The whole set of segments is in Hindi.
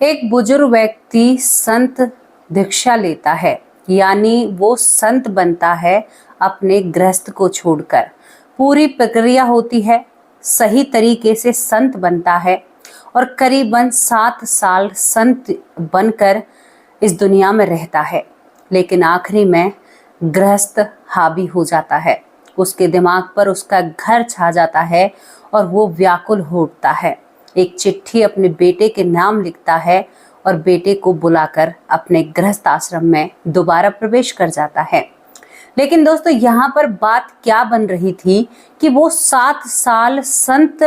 एक बुजुर्ग व्यक्ति संत दीक्षा लेता है, यानी वो संत बनता है अपने गृहस्थ को छोड़कर। पूरी प्रक्रिया होती है, सही तरीके से संत बनता है और करीबन 7 साल संत बनकर इस दुनिया में रहता है। लेकिन आखिरी में गृहस्थ हावी हो जाता है, उसके दिमाग पर उसका घर छा जाता है और वो व्याकुल हो उठता है। एक चिट्ठी अपने बेटे के नाम लिखता है और बेटे को बुलाकर अपने गृहस्थ आश्रम में दोबारा प्रवेश कर जाता है। लेकिन दोस्तों, यहाँ पर बात क्या बन रही थी कि वो 7 साल संत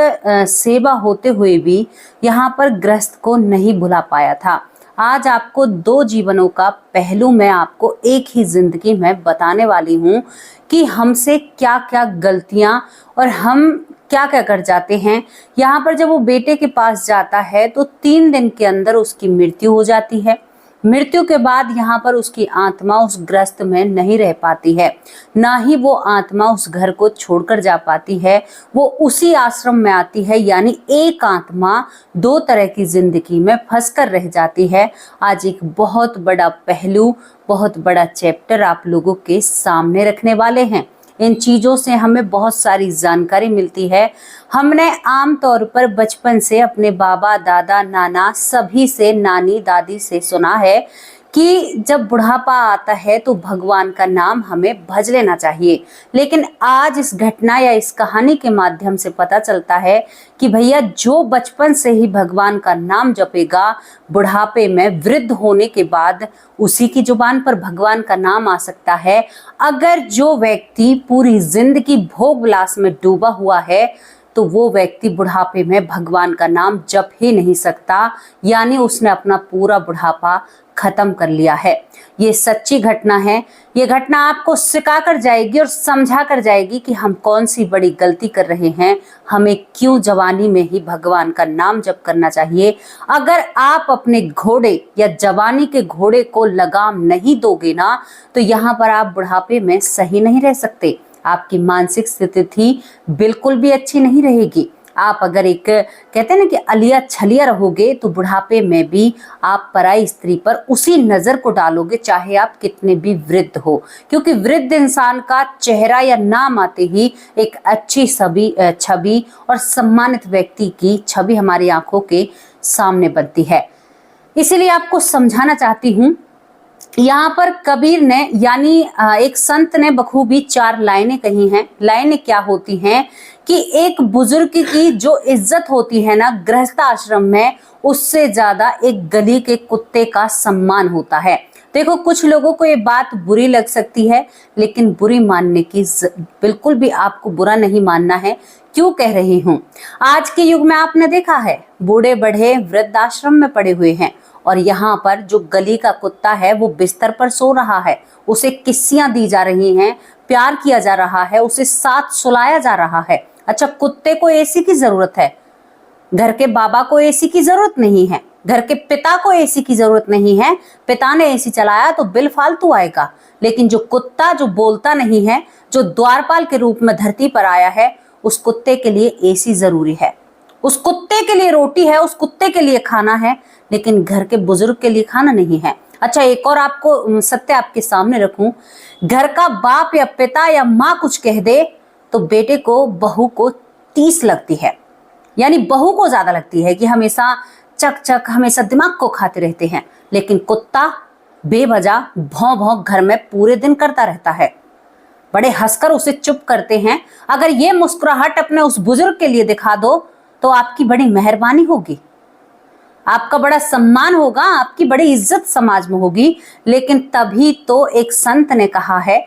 सेवा होते हुए भी यहाँ पर गृहस्थ को नहीं भुला पाया था। आज आपको 2 जीवनों का पहलू मैं आपको एक ही जिंदगी में बताने वाली हूँ कि हमसे क्या क्या गलतियां और हम क्या क्या कर जाते हैं। यहाँ पर जब वो बेटे के पास जाता है तो 3 दिन के अंदर उसकी मृत्यु हो जाती है। मृत्यु के बाद यहाँ पर उसकी आत्मा उस ग्रस्त में नहीं रह पाती है, ना ही वो आत्मा उस घर को छोड़कर जा पाती है। वो उसी आश्रम में आती है, यानी एक आत्मा 2 तरह की जिंदगी में फंसकर रह जाती है। आज एक बहुत बड़ा पहलू, बहुत बड़ा चैप्टर आप लोगों के सामने रखने वाले हैं। इन चीज़ों से हमें बहुत सारी जानकारी मिलती है। हमने आम तौर पर बचपन से अपने बाबा, दादा, नाना, सभी से, नानी, दादी से सुना है कि जब बुढ़ापा आता है तो भगवान का नाम हमें भज लेना चाहिए। लेकिन आज इस घटना या इस कहानी के माध्यम से पता चलता है कि भैया, जो बचपन से ही भगवान का नाम जपेगा, बुढ़ापे में वृद्ध होने के बाद उसी की जुबान पर भगवान का नाम आ सकता है। अगर जो व्यक्ति पूरी जिंदगी भोग विलास में डूबा हुआ है तो वो व्यक्ति बुढ़ापे में भगवान का नाम जप ही नहीं सकता, यानी उसने अपना पूरा बुढ़ापा खत्म कर लिया है। ये सच्ची घटना है। ये घटना आपको सिखा कर जाएगी और समझा कर जाएगी कि हम कौन सी बड़ी गलती कर रहे हैं, हमें क्यों जवानी में ही भगवान का नाम जप करना चाहिए। अगर आप अपने घोड़े या जवानी के घोड़े को लगाम नहीं दोगे ना, तो यहाँ पर आप बुढ़ापे में सही नहीं रह सकते। आपकी मानसिक स्थिति बिल्कुल भी अच्छी नहीं रहेगी। आप अगर एक कहते हैं ना कि अलिया छलिया रहोगे तो बुढ़ापे में भी आप पराई स्त्री पर उसी नजर को डालोगे, चाहे आप कितने भी वृद्ध हो। क्योंकि वृद्ध इंसान का चेहरा या नाम आते ही एक अच्छी छवि और सम्मानित व्यक्ति की छवि हमारी आंखों के सामने बनती है। इसीलिए आपको समझाना चाहती हूँ। यहाँ पर कबीर ने, यानी एक संत ने बखूबी 4 लाइनें कही हैं। लाइनें क्या होती हैं कि एक बुजुर्ग की जो इज्जत होती है ना गृहस्थ आश्रम में, उससे ज्यादा एक गली के कुत्ते का सम्मान होता है। देखो, कुछ लोगों को ये बात बुरी लग सकती है, लेकिन बुरी मानने की बिल्कुल भी आपको बुरा नहीं मानना है। क्यों कह रही हूँ? आज के युग में आपने देखा है बूढ़े बढ़े वृद्ध आश्रम में पड़े हुए हैं और यहाँ पर जो गली का कुत्ता है वो बिस्तर पर सो रहा है, उसे किस्सियां दी जा रही हैं, प्यार किया जा रहा है, उसे साथ सुलाया जा रहा है। अच्छा, कुत्ते को एसी की जरूरत है, घर के बाबा को एसी की जरूरत नहीं है, घर के पिता को एसी की जरूरत नहीं है। पिता ने एसी चलाया तो बिल फालतू आएगा, लेकिन जो कुत्ता जो बोलता नहीं है, जो द्वारपाल के रूप में धरती पर आया है, उस कुत्ते के लिए एसी जरूरी है, उस कुत्ते के लिए रोटी है, उस कुत्ते के लिए खाना है, लेकिन घर के बुजुर्ग के लिए खाना नहीं है। अच्छा, एक और आपको सत्य आपके सामने रखूं, घर का बाप या पिता या माँ कुछ कह दे तो बेटे को, बहू को 30 लगती है, यानी बहू को ज्यादा लगती है कि हमेशा चक चक, हमेशा दिमाग को खाते रहते हैं। लेकिन कुत्ता बेवजह भौं भौं घर में पूरे दिन करता रहता है, बड़े हंसकर उसे चुप करते हैं। अगर ये मुस्कुराहट अपने उस बुजुर्ग के लिए दिखा दो तो आपकी बड़ी मेहरबानी होगी, आपका बड़ा सम्मान होगा, आपकी बड़ी इज्जत समाज में होगी। लेकिन तभी तो एक संत ने कहा है,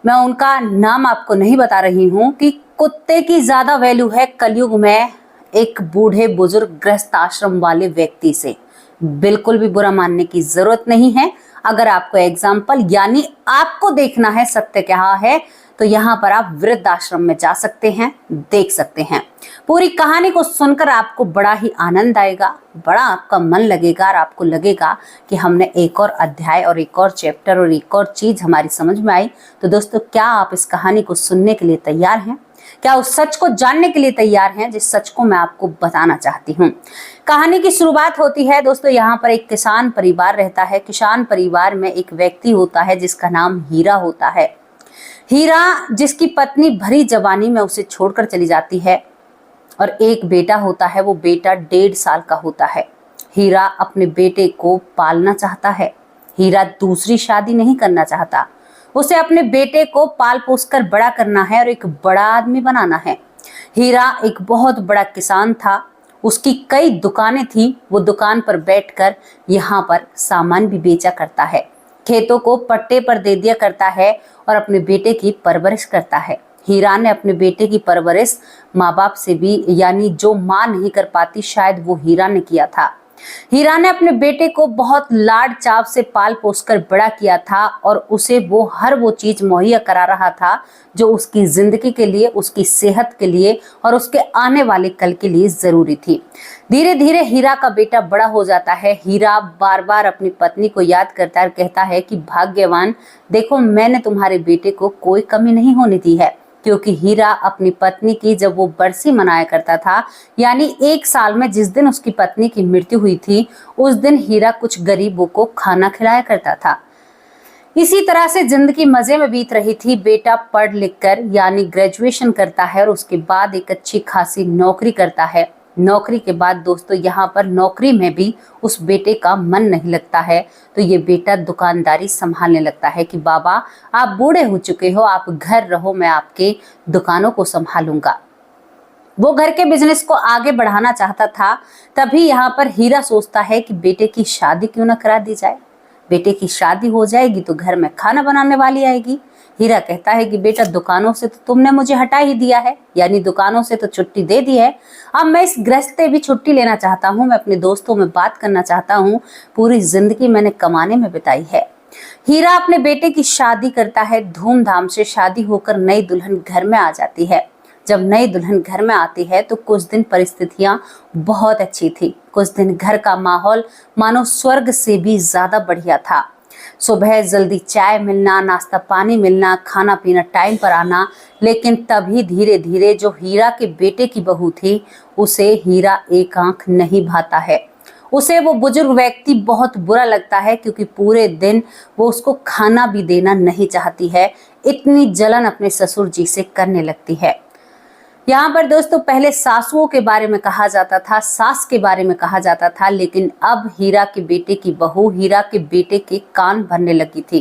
मैं उनका नाम आपको नहीं बता रही हूं, कि कुत्ते की ज्यादा वैल्यू है कलयुग में एक बूढ़े बुजुर्ग गृहस्थ आश्रम वाले व्यक्ति से। बिल्कुल भी बुरा मानने की जरूरत नहीं है। अगर आपको एग्जाम्पल, यानी आपको देखना है सत्य क्या है, तो यहाँ पर आप वृद्ध आश्रम में जा सकते हैं, देख सकते हैं। पूरी कहानी को सुनकर आपको बड़ा ही आनंद आएगा, बड़ा आपका मन लगेगा और आपको लगेगा कि हमने एक और अध्याय और एक और चैप्टर और एक और चीज हमारी समझ में आई। तो दोस्तों, क्या आप इस कहानी को सुनने के लिए तैयार हैं? क्या उस सच को जानने के लिए तैयार हैं जिस सच को मैं आपको बताना चाहती हूँ। कहानी की शुरुआत होती है दोस्तों, यहाँ पर एक किसान परिवार रहता है। किसान परिवार में एक व्यक्ति होता है जिसका नाम हीरा होता है। हीरा जिसकी पत्नी भरी जवानी में उसे छोड़कर चली जाती है और एक बेटा होता है। वो बेटा 1.5 साल का होता है। हीरा अपने बेटे को पालना चाहता है। हीरा दूसरी शादी नहीं करना चाहता। उसे अपने बेटे को पाल पोस कर बड़ा करना है और एक बड़ा आदमी बनाना है। हीरा एक बहुत बड़ा किसान था। उसकी कई दुकानें थी। वो दुकान पर बैठकर यहाँ पर सामान भी बेचा करता है, खेतों को पट्टे पर दे दिया करता है और अपने बेटे की परवरिश करता है। हीरा ने अपने बेटे की परवरिश माँ बाप से भी, यानी जो माँ नहीं कर पाती, शायद वो हीरा ने किया था। हीरा ने अपने बेटे को बहुत लाड चाव से पाल पोस कर बड़ा किया था और उसे वो हर वो चीज मुहैया करा रहा था जो उसकी जिंदगी के लिए, उसकी सेहत के लिए और उसके आने वाले कल के लिए जरूरी थी। धीरे धीरे हीरा का बेटा बड़ा हो जाता है। हीरा बार बार अपनी पत्नी को याद करता है और कहता है कि भाग्यवान, देखो मैंने तुम्हारे बेटे को कोई कमी नहीं होने दी है। क्योंकि हीरा अपनी पत्नी की जब वो बरसी मनाया करता था, यानी 1 साल में जिस दिन उसकी पत्नी की मृत्यु हुई थी, उस दिन हीरा कुछ गरीबों को खाना खिलाया करता था। इसी तरह से जिंदगी मजे में बीत रही थी। बेटा पढ़ लिख कर यानी ग्रेजुएशन करता है और उसके बाद एक अच्छी खासी नौकरी करता है। नौकरी के बाद दोस्तों यहाँ पर नौकरी में भी उस बेटे का मन नहीं लगता है, तो ये बेटा दुकानदारी संभालने लगता है कि बाबा आप बूढ़े हो चुके हो, आप घर रहो, मैं आपके दुकानों को संभालूंगा। वो घर के बिजनेस को आगे बढ़ाना चाहता था। तभी यहाँ पर हीरा सोचता है कि बेटे की शादी क्यों ना करा दी जाए। बेटे की शादी हो जाएगी तो घर में खाना बनाने वाली आएगी। हीरा कहता है कि बेटा दुकानों से तो तुमने मुझे हटा ही दिया है, यानी दुकानों से तो छुट्टी दे दी है। अब मैं इस गृहस्थ से भी छुट्टी लेना चाहता हूँ। मैं अपने दोस्तों में बात करना चाहता हूँ। पूरी जिंदगी मैंने कमाने में बिताई है। हीरा अपने बेटे की शादी करता है। धूमधाम से शादी होकर नई दुल्हन घर में आ जाती है। जब नई दुल्हन घर में आती है तो कुछ दिन परिस्थितियां बहुत अच्छी थी। कुछ दिन घर का माहौल मानो स्वर्ग से भी ज्यादा बढ़िया था। सुबह जल्दी चाय मिलना, नाश्ता पानी मिलना, खाना पीना टाइम पर आना। लेकिन तभी धीरे धीरे जो हीरा के बेटे की बहू थी, उसे हीरा एक आंख नहीं भाता है। उसे वो बुजुर्ग व्यक्ति बहुत बुरा लगता है क्योंकि पूरे दिन वो उसको खाना भी देना नहीं चाहती है। इतनी जलन अपने ससुर जी से करने लगती है। यहाँ पर दोस्तों पहले सासुओं के बारे में कहा जाता था, सास के बारे में कहा जाता था, लेकिन अब हीरा के बेटे की बहू हीरा के बेटे के कान भरने लगी थी।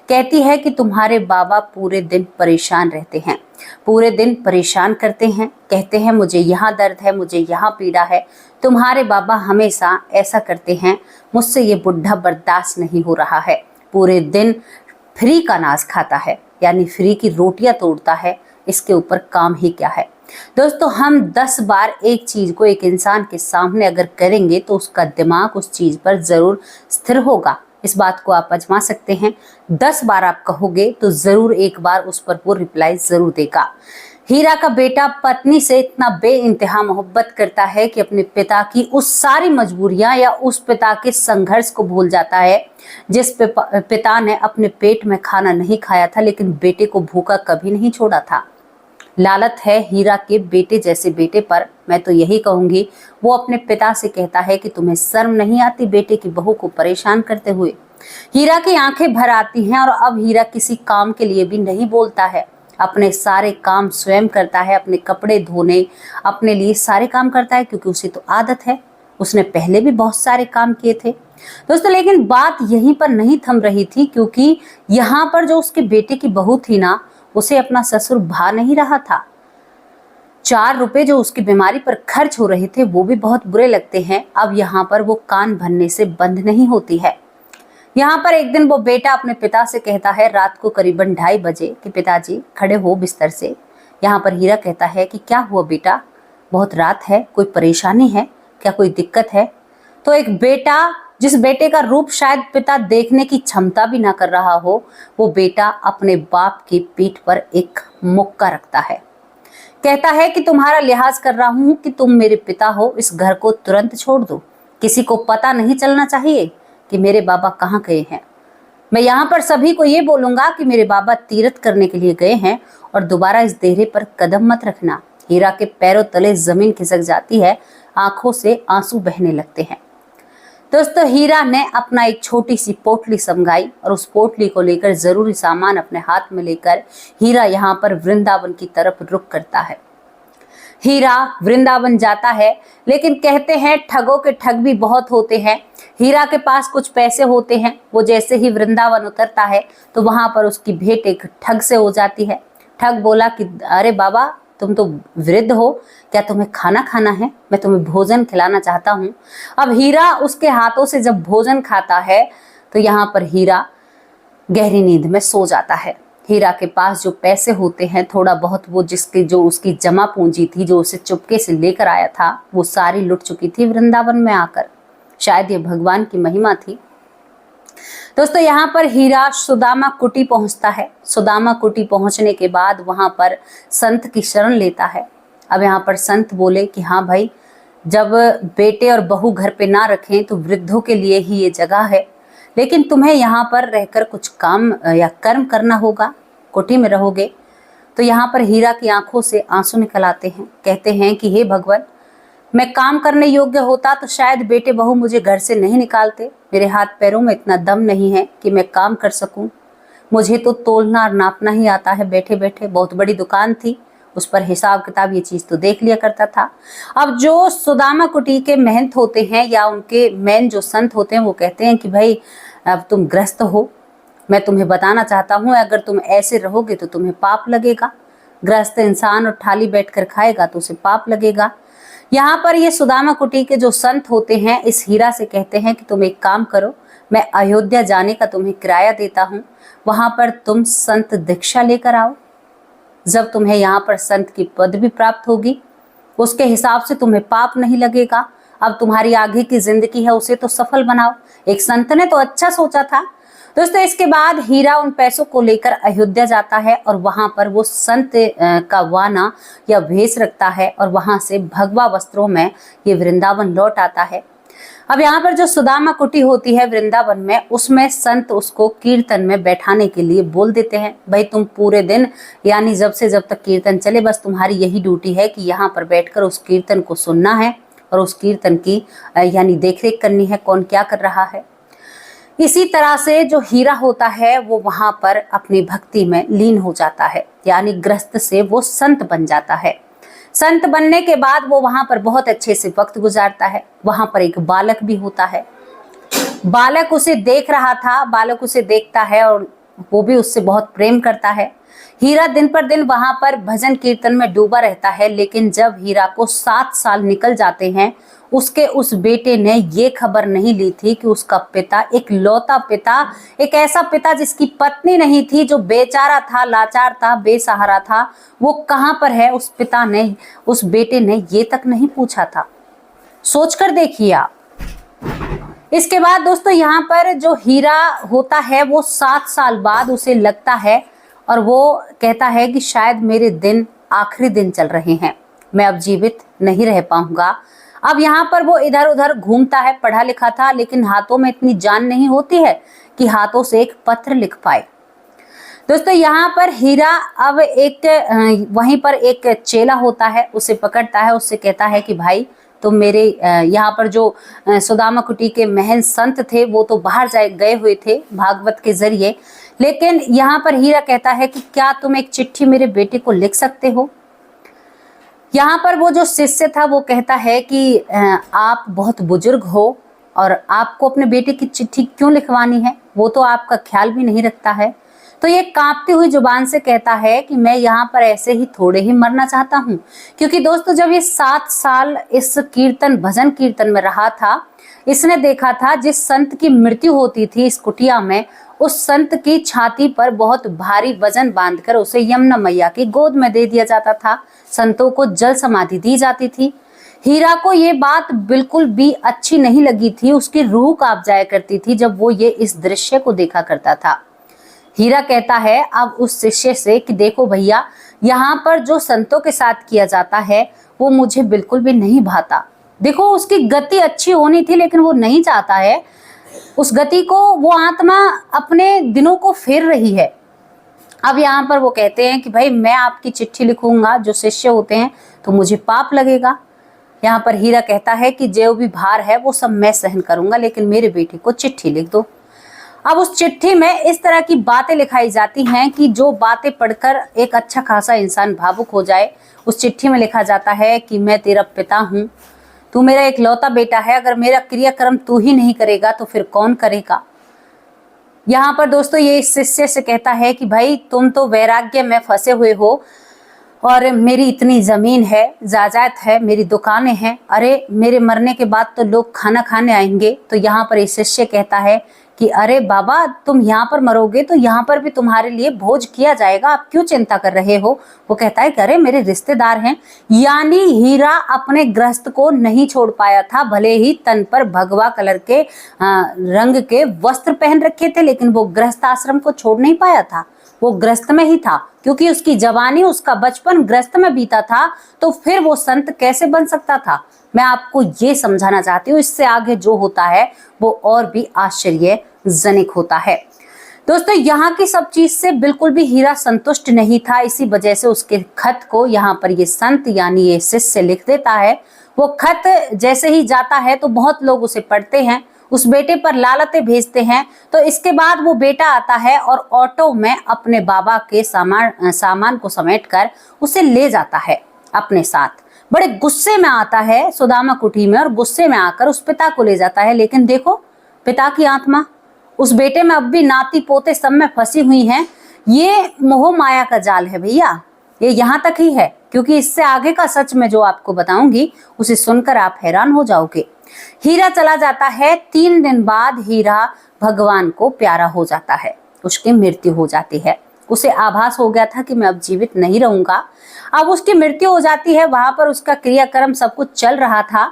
कहती है कि तुम्हारे बाबा पूरे दिन परेशान रहते हैं, पूरे दिन परेशान करते हैं, कहते हैं मुझे यहाँ दर्द है, मुझे यहाँ पीड़ा है। तुम्हारे बाबा हमेशा ऐसा करते हैं, मुझसे ये बुढ़ा बर्दाश्त नहीं हो रहा है। पूरे दिन फ्री का अनाज खाता है, यानी फ्री की रोटियां तोड़ता है। इसके ऊपर काम ही क्या है। दोस्तों हम 10 बार एक चीज को एक इंसान के सामने अगर करेंगे तो उसका दिमाग उस चीज पर जरूर स्थिर होगा। इस बात को आप आजमा सकते हैं। 10 बार आप कहोगे तो जरूर एक बार उस पर वो रिप्लाई जरूर देगा। हीरा का बेटा पत्नी से इतना बेइंतहा मोहब्बत करता है कि अपने पिता की उस सारी मजबूरियां या उस पिता के संघर्ष को भूल जाता है जिस पिता ने अपने पेट में खाना नहीं खाया था, लेकिन बेटे को भूखा कभी नहीं छोड़ा था। लालत है हीरा के बेटे जैसे बेटे पर। मैं तो यही कहूंगी, वो अपने पिता से कहता है कि तुम्हें शर्म नहीं आती बेटे की बहू को परेशान करते हुए। हीरा की आंखें भर आती हैं और अब हीरा किसी काम के लिए भी नहीं बोलता है। अपने सारे काम स्वयं करता है, अपने कपड़े धोने, अपने लिए सारे काम करता है क्योंकि उसे तो आदत है। उसने पहले भी बहुत सारे काम किए थे दोस्तों, लेकिन बात यहीं पर नहीं थम रही थी क्योंकि यहाँ पर जो उसके बेटे की बहू थी ना, उसे अपना ससुर भा नहीं रहा था। 4 रुपए जो उसकी बीमारी पर खर्च हो रहे थे वो भी बहुत बुरे लगते हैं। अब यहाँ पर वो कान भरने से बंद नहीं होती है। यहाँ पर एक दिन वो बेटा अपने पिता से कहता है रात को करीबन 2:30 बजे कि पिताजी खड़े हो बिस्तर से। यहाँ पर हीरा कहता है कि क्या हुआ बेटा, बहुत रात है, कोई परेशानी है क्या, कोई दिक्कत है? तो एक बेटा, जिस बेटे का रूप शायद पिता देखने की क्षमता भी ना कर रहा हो, वो बेटा अपने बाप की पीठ पर एक मुक्का रखता है। कहता है कि तुम्हारा लिहाज कर रहा हूं कि तुम मेरे पिता हो, इस घर को तुरंत छोड़ दो। किसी को पता नहीं चलना चाहिए कि मेरे बाबा कहाँ गए हैं। मैं यहाँ पर सभी को ये बोलूंगा कि मेरे बाबा तीर्थ करने के लिए गए हैं और दोबारा इस देहरे पर कदम मत रखना। हीरा के पैरों तले जमीन खिसक जाती है, आंखों से आंसू बहने लगते हैं। दोस्तों, हीरा ने अपना एक छोटी सी पोटली समझाई और उस पोटली को लेकर जरूरी सामान अपने हाथ में लेकर हीरा यहाँ पर वृंदावन की तरफ रुख करता है। हीरा वृंदावन जाता है, लेकिन कहते हैं ठगों के ठग भी बहुत होते हैं। हीरा के पास कुछ पैसे होते हैं, वो जैसे ही वृंदावन उतरता है तो वहां पर उसकी भेंट एक ठग से हो जाती है। ठग बोला कि अरे बाबा, तुम तो वृद्ध हो, क्या तुम्हें खाना खाना है? मैं तुम्हें भोजन खिलाना चाहता हूँ। अब हीरा उसके हाथों से जब भोजन खाता है तो यहाँ पर हीरा गहरी नींद में सो जाता है। हीरा के पास जो पैसे होते हैं, थोड़ा बहुत वो जो उसकी जमा पूंजी थी, जो उसे चुपके से लेकर आया था, वो सारी लुट चुकी थी वृंदावन में आकर। शायद ये भगवान की महिमा थी। दोस्तों, यहाँ पर हीरा सुदामा कुटी पहुंचता है। सुदामा कुटी पहुंचने के बाद वहां पर संत की शरण लेता है। अब यहाँ पर संत बोले कि हाँ भाई, जब बेटे और बहू घर पे ना रखें तो वृद्धों के लिए ही ये जगह है, लेकिन तुम्हें यहाँ पर रहकर कुछ काम या कर्म करना होगा, कुटी में रहोगे। तो यहाँ पर हीरा की आंखों से आंसू निकल आते हैं। कहते हैं कि हे भगवान, मैं काम करने योग्य होता तो शायद बेटे बहू मुझे घर से नहीं निकालते। मेरे हाथ पैरों में इतना दम नहीं है कि मैं काम कर सकूं। मुझे तो तोलना और नापना ही आता है बैठे बैठे। बहुत बड़ी दुकान थी, उस पर हिसाब किताब ये चीज तो देख लिया करता था। अब जो सुदामा कुटी के महंत होते हैं या उनके मेन जो संत होते हैं, वो कहते हैं कि भाई अब तुम ग्रस्त हो, मैं तुम्हें बताना चाहता हूँ, अगर तुम ऐसे रहोगे तो तुम्हें पाप लगेगा। ग्रस्त इंसान और थाली बैठकर खाएगा तो उसे पाप लगेगा। यहाँ पर ये सुदामा कुटी के जो संत होते हैं इस हीरा से कहते हैं कि तुम एक काम करो, मैं अयोध्या जाने का तुम्हें किराया देता हूँ, वहां पर तुम संत दीक्षा लेकर आओ। जब तुम्हें यहाँ पर संत की पदवी प्राप्त होगी, उसके हिसाब से तुम्हें पाप नहीं लगेगा। अब तुम्हारी आगे की जिंदगी है, उसे तो सफल बनाओ। एक संत ने तो अच्छा सोचा था। दोस्तों, इसके बाद हीरा उन पैसों को लेकर अयोध्या जाता है और वहां पर वो संत का वाना या भेष रखता है और वहां से भगवा वस्त्रों में ये वृंदावन लौट आता है। अब यहाँ पर जो सुदामा कुटी होती है वृंदावन में, उसमें संत उसको कीर्तन में बैठाने के लिए बोल देते हैं, भाई तुम पूरे दिन यानी जब से जब तक कीर्तन चले, बस तुम्हारी यही ड्यूटी है कि यहाँ पर बैठकर उस कीर्तन को सुनना है और उस कीर्तन की यानी देखरेख करनी है, कौन क्या कर रहा है। इसी तरह से जो हीरा होता है वो वहां पर अपनी भक्ति में लीन हो जाता है, यानी ग्रस्त से वो संत बन जाता है। संत बनने के बाद वो वहां पर बहुत अच्छे से वक्त गुजारता है। वहां पर एक बालक भी होता है। बालक उसे देख रहा था, बालक उसे देखता है और वो भी उससे बहुत प्रेम करता है। हीरा दिन पर दिन वहां पर भजन कीर्तन में डूबा रहता है, लेकिन जब हीरा को 7 साल निकल जाते हैं, उसके उस बेटे ने ये खबर नहीं ली थी कि उसका पिता, एक लौता पिता, एक ऐसा पिता जिसकी पत्नी नहीं थी, जो बेचारा था, लाचार था, बेसहारा था, वो कहाँ पर है। उस पिता ने, उस बेटे ने ये तक नहीं पूछा था। सोचकर देखिए आप। इसके बाद दोस्तों, यहाँ पर जो हीरा होता है वो 7 साल बाद उसे लगता है और वो कहता है कि शायद मेरे दिन आखिरी दिन चल रहे हैं, मैं अब जीवित नहीं रह पाऊंगा। अब यहाँ पर वो इधर उधर घूमता है। पढ़ा लिखा था, लेकिन हाथों में इतनी जान नहीं होती है कि हाथों से एक पत्र लिख पाए। दोस्तों, यहाँ पर हीरा अब वहीं पर एक चेला होता है, उसे पकड़ता है, उससे कहता है कि भाई तुम मेरे यहाँ पर जो सुदामा कुटी के महंत संत थे वो तो बाहर गए हुए थे भागवत के जरिए, लेकिन यहाँ पर हीरा कहता है कि क्या तुम एक चिट्ठी मेरे बेटे को लिख सकते हो। यहाँ पर वो जो शिष्य था वो कहता है कि आप बहुत बुजुर्ग हो और आपको अपने बेटे की चिट्ठी क्यों लिखवानी है, वो तो आपका ख्याल भी नहीं रखता है। तो ये कांपती हुई जुबान से कहता है कि मैं यहाँ पर ऐसे ही थोड़े ही मरना चाहता हूँ, क्योंकि दोस्तों जब ये 7 साल इस भजन कीर्तन में रहा था, इसने देखा था जिस संत की मृत्यु होती थी इस कुटिया में, उस संत की छाती पर बहुत भारी वजन बांधकर उसे यमुना मैया की गोद में दे दिया जाता था। संतों को जल समाधि दी जाती थी। हीरा को ये बात बिल्कुल भी अच्छी नहीं लगी थी। उसकी रूह कांप जाया करती थी जब वो ये इस दृश्य को देखा करता था। हीरा कहता है अब उस शिष्य से कि देखो भैया, यहाँ पर जो संतों के साथ किया जाता है वो मुझे बिल्कुल भी नहीं भाता। देखो, उसकी गति अच्छी होनी थी, लेकिन वो नहीं चाहता है उस गति को वो आत्मा अपने दिनों को फेर रही है। अब यहाँ पर वो कहते हैं कि भाई मैं आपकी चिट्ठी लिखूंगा, जो शिष्य होते हैं, तो मुझे पाप लगेगा। यहाँ पर हीरा कहता है कि जो भी भार है वो सब मैं सहन करूंगा, लेकिन मेरे बेटे को चिट्ठी लिख दो। अब उस चिट्ठी में इस तरह की बातें लिखाई जाती हैं कि जो बातें पढ़कर एक अच्छा खासा इंसान भावुक हो जाए। उस चिट्ठी में लिखा जाता है कि मैं तेरा पिता हूँ, तू मेरा एक लौता बेटा है, अगर मेरा क्रियाक्रम तू ही नहीं करेगा तो फिर कौन करेगा। यहाँ पर दोस्तों ये इस शिष्य से कहता है कि भाई तुम तो वैराग्य में फंसे हुए हो, और मेरी इतनी जमीन है, जायदाद है, मेरी दुकानें हैं, अरे मेरे मरने के बाद तो लोग खाना खाने आएंगे। तो यहाँ पर एक शिष्य कहता है कि अरे बाबा तुम यहाँ पर मरोगे तो यहाँ पर भी तुम्हारे लिए भोज किया जाएगा, आप क्यों चिंता कर रहे हो। वो कहता है कि अरे मेरे रिश्तेदार हैं। यानी हीरा अपने गृहस्थ को नहीं छोड़ पाया था, भले ही तन पर भगवा कलर के रंग के वस्त्र पहन रखे थे, लेकिन वो गृहस्थ आश्रम को छोड़ नहीं पाया था। वो गृहस्थ में ही था, क्योंकि उसकी जवानी, उसका बचपन गृहस्थ में बीता था, तो फिर वो संत कैसे बन सकता था। मैं आपको ये समझाना चाहती हूँ, इससे आगे जो होता है वो और भी आश्चर्यजनक होता है। दोस्तों यहाँ की सब चीज से बिल्कुल भी हीरा संतुष्ट नहीं था, इसी वजह से उसके खत को यहाँ पर ये संत यानी ये शिष्य लिख देता है। वो खत जैसे ही जाता है तो बहुत लोग उसे पढ़ते हैं, उस बेटे पर लालतें भेजते हैं। तो इसके बाद वो बेटा आता है और ऑटो में अपने बाबा के सामान को समेटकर उसे ले जाता है अपने साथ। बड़े गुस्से में आता है सुदामा कुटी में, और गुस्से में आकर उस पिता को ले जाता है। लेकिन देखो पिता की आत्मा उस बेटे में अब भी नाती पोते सब में फंसी हुई हैं। ये मोह माया का जाल है भैया, ये यहाँ तक ही है, क्योंकि इससे आगे का सच मैं जो आपको बताऊंगी उसे सुनकर आप हैरान हो जाओगे। हीरा चला जाता है। 3 दिन बाद हीरा भगवान को प्यारा हो जाता है, उसकी मृत्यु हो जाती है। उसे आभास हो गया था कि मैं अब जीवित नहीं रहूंगा। अब उसकी मृत्यु हो जाती है, वहां पर उसका क्रियाक्रम सब कुछ चल रहा था।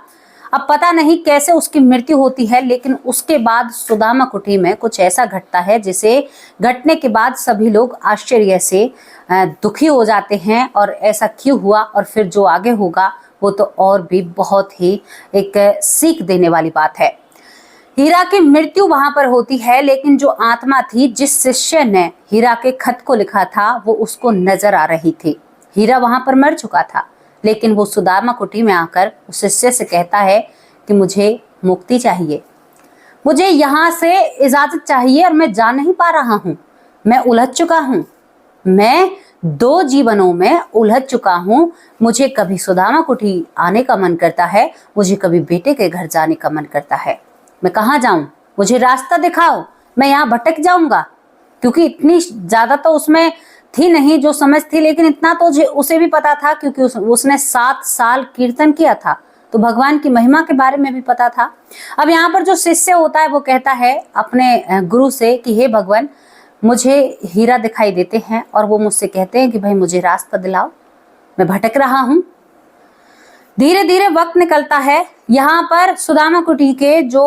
अब पता नहीं कैसे उसकी मृत्यु होती है, लेकिन उसके बाद सुदामा कुटी में कुछ ऐसा घटता है जिसे घटने के बाद सभी लोग आश्चर्य से दुखी हो जाते हैं। और ऐसा क्यों हुआ और फिर जो आगे होगा वो तो और भी बहुत ही एक सीख देने वाली बात है। हीरा की मृत्यु वहां पर होती है, लेकिन जो आत्मा थी, जिस शिष्य ने हीरा के खत को लिखा था, वो उसको नजर आ रही थी। हीरा वहां पर मर चुका था, लेकिन वो सुदामा कुटी में आकर उस शिष्य से कहता है कि मुझे मुक्ति चाहिए, मुझे यहाँ से इजाजत चाहिए, और मैं जा नहीं पा रहा हूँ, मैं उलझ चुका हूँ, मैं 2 जीवनों में उलझ चुका हूँ। मुझे कभी सुदामा कुटी आने का मन करता है, मुझे कभी बेटे के घर जाने का मन करता है। मैं कहाँ जाऊं, मुझे रास्ता दिखाओ, मैं यहाँ भटक जाऊंगा। क्योंकि इतनी ज्यादा तो उसमें थी नहीं जो समझ थी, लेकिन इतना तो उसे भी पता था, क्योंकि उसने 7 साल कीर्तन किया था, तो भगवान की महिमा के बारे में भी पता था। अब यहाँ पर जो शिष्य होता है वो कहता है अपने गुरु से कि हे भगवान, मुझे हीरा दिखाई देते हैं और वो मुझसे कहते हैं कि भाई मुझे रास्ता दिलाओ, मैं भटक रहा हूँ। धीरे धीरे वक्त निकलता है। यहाँ पर सुदामा कुटी के जो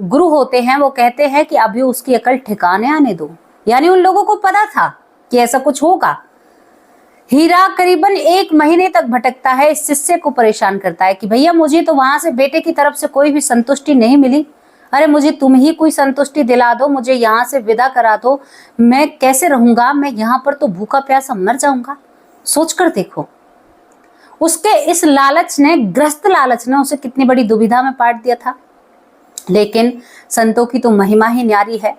गुरु होते हैं वो कहते हैं कि अभी उसकी अकल ठिकाने आने दो। यानी उन लोगों को पता था कि ऐसा कुछ होगा। हीरा करीबन 1 महीने तक भटकता है, इस शिष्य को परेशान करता है कि भैया मुझे तो वहां से बेटे की तरफ से कोई भी संतुष्टि नहीं मिली, अरे मुझे तुम ही कोई संतुष्टि दिला दो, मुझे यहाँ से विदा करा दो, मैं कैसे रहूंगा, मैं यहाँ पर तो भूखा प्यासा मर जाऊंगा। सोच कर देखो, उसके इस लालच ने, ग्रस्त लालच ने उसे कितनी बड़ी दुविधा में पाट दिया था। लेकिन संतों की तो महिमा ही न्यारी है।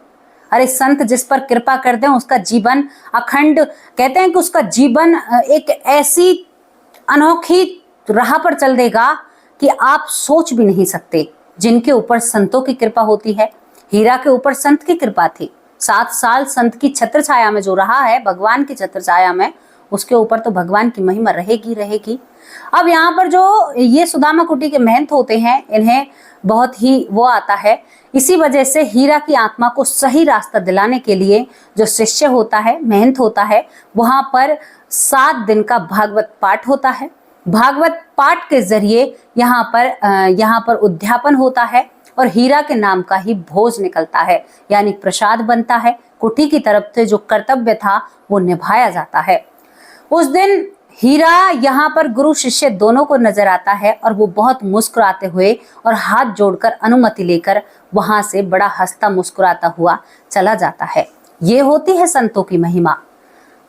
अरे संत जिस पर कृपा कर दें उसका जीवन अखंड, कहते हैं कि उसका जीवन एक ऐसी अनोखी राह पर चल देगा कि आप सोच भी नहीं सकते। जिनके ऊपर संतों की कृपा होती है, हीरा के ऊपर संत की कृपा थी। 7 साल संत की छत्र छाया में जो रहा है, भगवान की छत्र छाया में, उसके ऊपर तो भगवान की महिमा रहेगी रहेगी। अब यहाँ पर जो ये सुदामा कुटी के महंत होते हैं, इन्हें बहुत ही वो आता है। इसी वजह से हीरा की आत्मा को सही रास्ता दिलाने के लिए जो शिष्य होता है, महंत होता है, वहां पर 7 दिन का भागवत पाठ होता है। भागवत पाठ के जरिए यहाँ पर उद्यापन होता है और हीरा के नाम का ही भोज निकलता है, यानी प्रसाद बनता है। कुटी की तरफ से जो कर्तव्य था वो निभाया जाता है। उस दिन हीरा यहाँ पर गुरु शिष्य दोनों को नजर आता है और वो बहुत मुस्कुराते हुए और हाथ जोड़कर अनुमति लेकर वहां से बड़ा हंसता मुस्कुराता हुआ चला जाता है। ये होती है संतों की महिमा,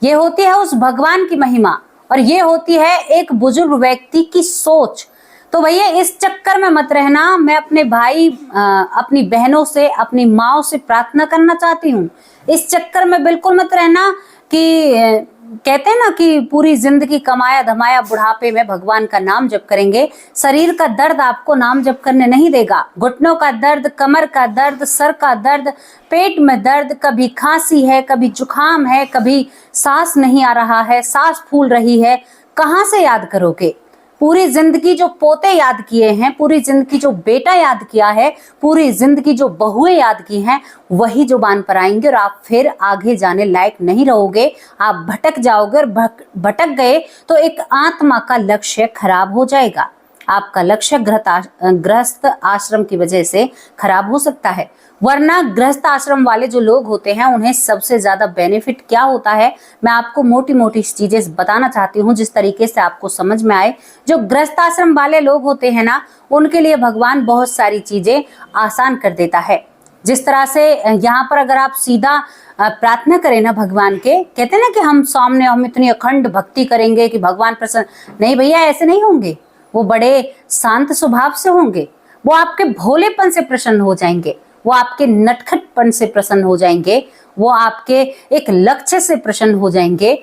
ये होती है उस भगवान की महिमा, और ये होती है एक बुजुर्ग व्यक्ति की सोच। तो भैया इस चक्कर में मत रहना। मैं अपने भाई अपनी बहनों से, अपनी माओ से प्रार्थना करना चाहती हूँ, इस चक्कर में बिल्कुल मत रहना कि कहते हैं ना कि पूरी जिंदगी कमाया धमाया बुढ़ापे में भगवान का नाम जप करेंगे। शरीर का दर्द आपको नाम जप करने नहीं देगा। घुटनों का दर्द, कमर का दर्द, सर का दर्द, पेट में दर्द, कभी खांसी है, कभी जुकाम है, कभी सांस नहीं आ रहा है, सांस फूल रही है, कहाँ से याद करोगे? पूरी जिंदगी जो पोते याद किए हैं, पूरी जिंदगी जो बेटा याद किया है, पूरी जिंदगी जो बहुएं याद की हैं, वही जुबान पर आएंगे और आप फिर आगे जाने लायक नहीं रहोगे। आप भटक जाओगे और भटक गए तो एक आत्मा का लक्ष्य खराब हो जाएगा। आपका लक्ष्य गृहस्थ आश्रम की वजह से खराब हो सकता है। वरना गृहस्थ आश्रम वाले जो लोग होते हैं उन्हें सबसे ज्यादा बेनिफिट क्या होता है, मैं आपको मोटी मोटी चीजें बताना चाहती हूँ जिस तरीके से आपको समझ में आए। जो गृहस्थ आश्रम वाले लोग होते हैं ना, उनके लिए भगवान बहुत सारी चीजें आसान कर देता है। जिस तरह से यहाँ पर अगर आप सीधा प्रार्थना करें ना भगवान के, कहते हैं ना कि हम सामने हम इतनी अखंड भक्ति करेंगे कि भगवान प्रसन्न, नहीं भैया ऐसे नहीं होंगे। वो बड़े शांत स्वभाव से होंगे, वो आपके भोलेपन से प्रसन्न हो जाएंगे, वो आपके नटखटपन से प्रसन्न हो जाएंगे, वो आपके एक लक्ष्य से प्रसन्न हो जाएंगे।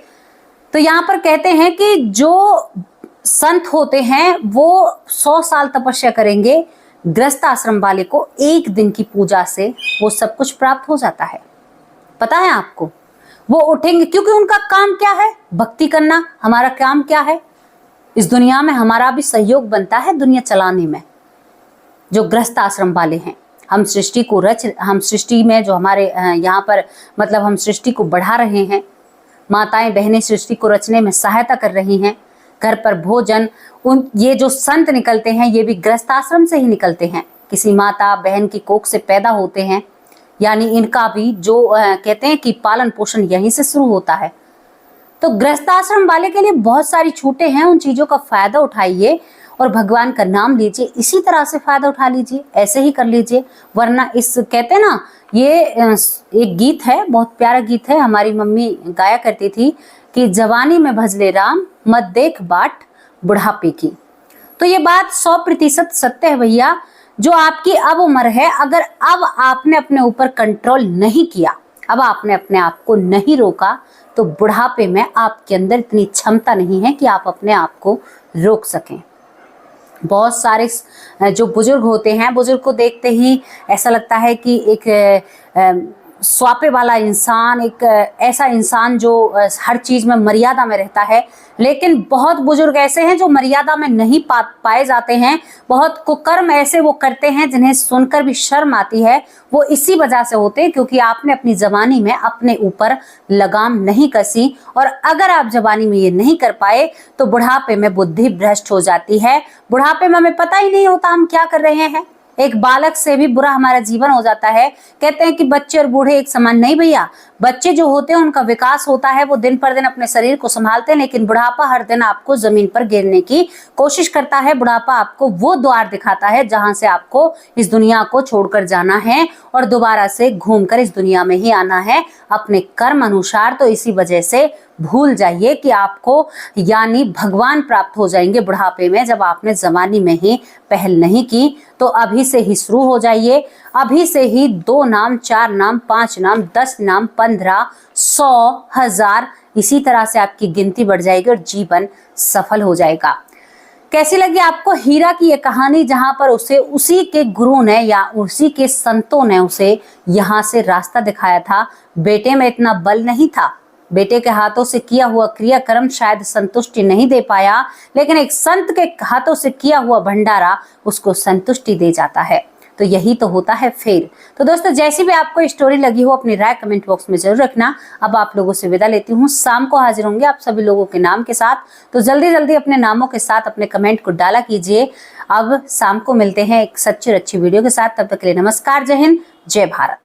तो यहाँ पर कहते हैं कि जो संत होते हैं वो 100 साल तपस्या करेंगे, गृहस्थ आश्रम वाले को एक दिन की पूजा से वो सब कुछ प्राप्त हो जाता है। पता है आपको, वो उठेंगे क्योंकि उनका काम क्या है? भक्ति करना। हमारा काम क्या है? इस दुनिया में हमारा भी सहयोग बनता है दुनिया चलाने में। जो गृहस्थ आश्रम वाले हैं, हम सृष्टि में जो हमारे यहाँ पर मतलब हम सृष्टि को बढ़ा रहे हैं। माताएं बहनें सृष्टि को रचने में सहायता कर रही हैं। घर पर भोजन, ये जो संत निकलते हैं ये भी गृहस्थ आश्रम से ही निकलते हैं, किसी माता बहन की कोख से पैदा होते हैं। यानी इनका भी जो कहते हैं कि पालन पोषण यहीं से शुरू होता है। तो गृहस्थ आश्रम वाले के लिए बहुत सारी छूटें हैं, उन चीजों का फायदा उठाइए और भगवान का नाम लीजिए। इसी तरह से फायदा उठा लीजिए, ऐसे ही कर लीजिए। वरना इस कहते हैं ना, ये एक गीत है, बहुत प्यारा गीत है, हमारी मम्मी गाया करती थी कि जवानी में भजले राम, मत देख बाट बुढ़ापे की। तो ये बात 100% सत्य है भैया। जो आपकी अब उम्र है, अगर अब आपने अपने ऊपर कंट्रोल नहीं किया, अब आपने अपने आप को नहीं रोका, तो बुढ़ापे में आपके अंदर इतनी क्षमता नहीं है कि आप अपने आप को रोक सकें। बहुत सारे जो बुजुर्ग होते हैं, बुजुर्ग को देखते ही ऐसा लगता है कि एक स्वापे वाला इंसान, एक ऐसा इंसान जो हर चीज में मर्यादा में रहता है। लेकिन बहुत बुजुर्ग ऐसे हैं जो मर्यादा में नहीं पाए जाते हैं। बहुत कुकर्म ऐसे वो करते हैं जिन्हें सुनकर भी शर्म आती है। वो इसी वजह से होते हैं क्योंकि आपने अपनी जवानी में अपने ऊपर लगाम नहीं कसी। और अगर आप जवानी में ये नहीं कर पाए तो बुढ़ापे में बुद्धि भ्रष्ट हो जाती है। बुढ़ापे में हमें पता ही नहीं होता हम क्या कर रहे हैं। एक बालक से भी बुरा हमारा जीवन हो जाता है। कहते हैं कि बच्चे और बूढ़े एक समान नहीं भैया। बच्चे जो होते हैं उनका विकास होता है, वो दिन पर दिन अपने शरीर को संभालते हैं, लेकिन बुढ़ापा हर दिन आपको जमीन पर गिरने की कोशिश करता है। बुढ़ापा आपको वो द्वार दिखाता है जहां से आपको इस दुनिया को छोड़कर जाना है और दोबारा से घूमकर इस दुनिया में ही आना है अपने कर्म अनुसार। तो इसी वजह से भूल जाइए कि आपको यानी भगवान प्राप्त हो जाएंगे बुढ़ापे में, जब आपने जवानी में ही पहल नहीं की। तो अभी से ही शुरू हो जाइए, अभी से ही 2 नाम, 4 नाम, 5 नाम, 10 नाम, 15, 100, 1000, इसी तरह से आपकी गिनती बढ़ जाएगी और जीवन सफल हो जाएगा। कैसी लगी आपको हीरा की ये कहानी, जहां पर उसे उसी के गुरु ने या उसी के संतों ने उसे यहाँ से रास्ता दिखाया था। बेटे में इतना बल नहीं था, बेटे के हाथों से किया हुआ क्रियाक्रम शायद संतुष्टि नहीं दे पाया, लेकिन एक संत के हाथों से किया हुआ भंडारा उसको संतुष्टि दे जाता है। तो यही तो होता है फेर। तो दोस्तों, जैसी भी आपको स्टोरी लगी हो अपनी राय कमेंट बॉक्स में जरूर रखना। अब आप लोगों से विदा लेती हूँ, शाम को हाजिर होंगे आप सभी लोगों के नाम के साथ। तो जल्दी जल्दी अपने नामों के साथ अपने कमेंट को डाला कीजिए। अब शाम को मिलते हैं एक सच्ची अच्छी वीडियो के साथ। तब तक के लिए नमस्कार, जय हिंद, जय भारत।